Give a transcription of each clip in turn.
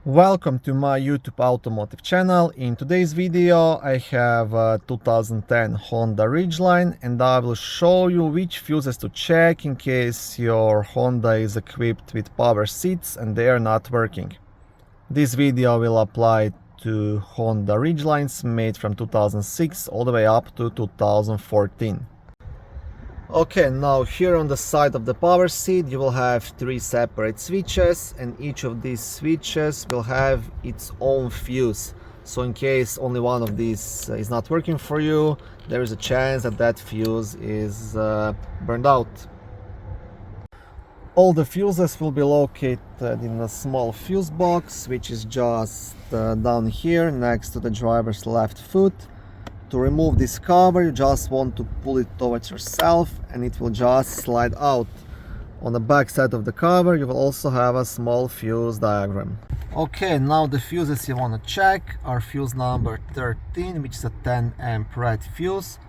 Welcome to my YouTube automotive channel. In today's video I have a 2010 Honda Ridgeline and I will show you which fuses to check in case your Honda is equipped with power seats and they are not working. This video will apply to Honda Ridgelines made from 2006 all the way up to 2014. Okay, now here on the side of the power seat you will have three separate switches, and each of these switches will have its own fuse. So in case only one of these is not working for you, there is a chance that that fuse is burned out. All the fuses will be located in a small fuse box, which is just down here next to the driver's left foot. To remove this cover, you just want to pull it towards yourself and it will just slide out. On the back side of the cover you will also have a small fuse diagram. Okay, now the fuses you want to check are fuse number 13, which is a 10 amp red fuse,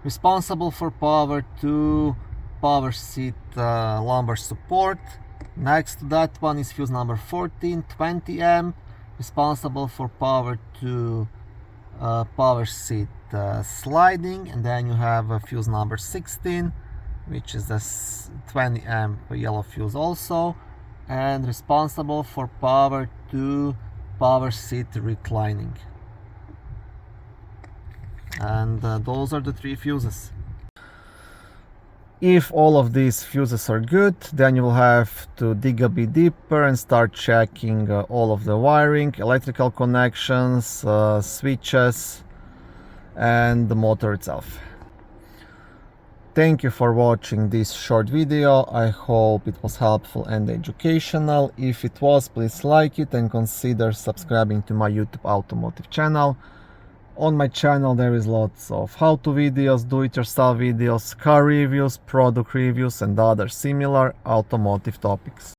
responsible for power to power seat lumbar support. Next to that one is fuse number 14, 20 amp, responsible for power to power seat sliding. And then you have a fuse number 16, which is a 20 amp yellow fuse also, and responsible for power to power seat reclining. And those are the three fuses. If all of these fuses are good, then you will have to dig a bit deeper and start checking all of the wiring, electrical connections, switches, and the motor itself. Thank you for watching this short video. I hope it was helpful and educational. If it was, please like it and consider subscribing to my YouTube automotive channel. On my channel there is lots of how-to videos, do-it-yourself videos, car reviews, product reviews and other similar automotive topics.